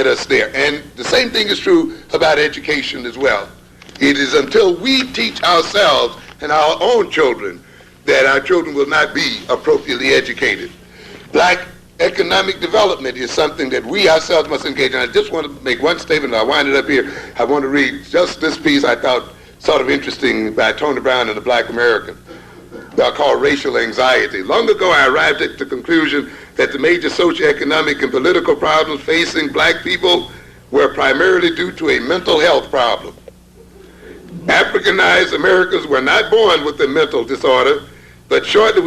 get us there. And the same thing is true about education as well. It is until we teach ourselves and our own children that our children will not be appropriately educated. Black economic development is something that we ourselves must engage in. I just want to make one statement, and I'll wind it up here. I want to read just this piece I thought sort of interesting by Tony Brown in the Black American, called Racial Anxiety. Long ago, I arrived at the conclusion that the major socioeconomic and political problems facing black people were primarily due to a mental health problem. Africanized Americans were not born with a mental disorder, but shortly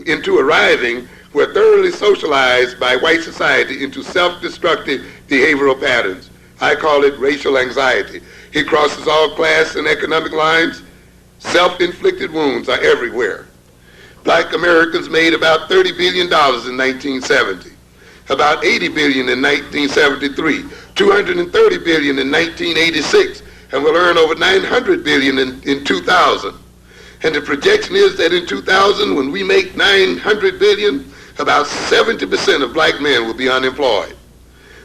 into arriving, were thoroughly socialized by white society into self-destructive behavioral patterns. I call it racial anxiety. It crosses all class and economic lines. Self-inflicted wounds are everywhere. Black Americans made about $30 billion in 1970, about $80 billion in 1973, $230 billion in 1986, and will earn over $900 billion in 2000. And the projection is that in 2000, when we make $900 billion, about 70% of black men will be unemployed.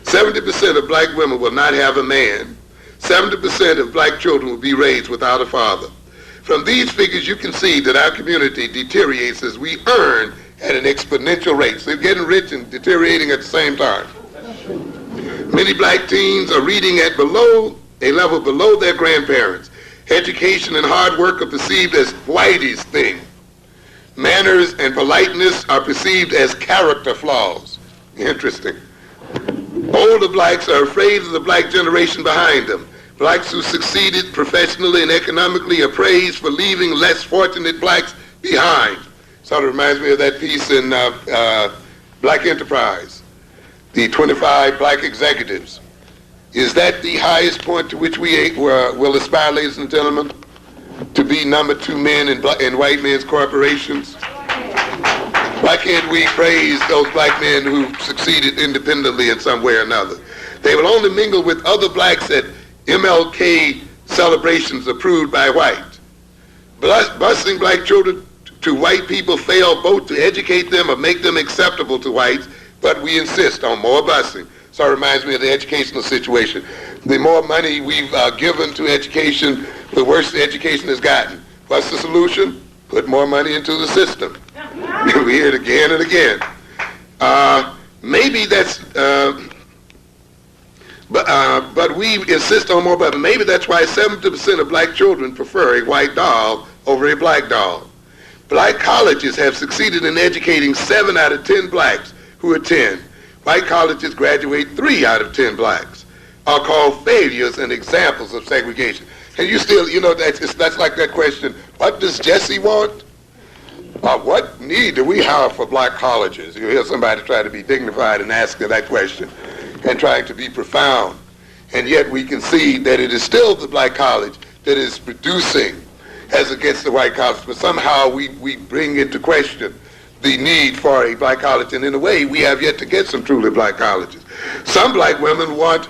70% of black women will not have a man. 70% of black children will be raised without a father. From these figures, you can see that our community deteriorates as we earn at an exponential rate. So we're getting rich and deteriorating at the same time. Many black teens are reading at a level below their grandparents. Education and hard work are perceived as whitey's thing. Manners and politeness are perceived as character flaws. Interesting. Older blacks are afraid of the black generation behind them. Blacks who succeeded professionally and economically are praised for leaving less fortunate blacks behind. Sort of reminds me of that piece in Black Enterprise, the 25 black executives. Is that the highest point to which we will aspire, ladies and gentlemen? To be number 2 men in white men's corporations? Why can't we praise those black men who succeeded independently in some way or another? They will only mingle with other blacks at MLK celebrations approved by white. Busing black children to white people fail both to educate them or make them acceptable to whites, but we insist on more busing. So it reminds me of the educational situation. The more money we've given to education, the worse the education has gotten. What's the solution? Put more money into the system. We hear it again and again. Maybe that's, but we insist on more, but maybe that's why 70% of black children prefer a white doll over a black doll. Black colleges have succeeded in educating 7 out of 10 blacks who attend. White colleges graduate 3 out of 10 blacks, are called failures and examples of segregation. And you still, that's like that question, what does Jesse want? What need do we have for black colleges? You hear somebody try to be dignified and asking that question and trying to be profound. And yet we can see that it is still the black college that is producing as against the white college. But somehow we bring into question the need for a black college, and in a way we have yet to get some truly black colleges. Some black women want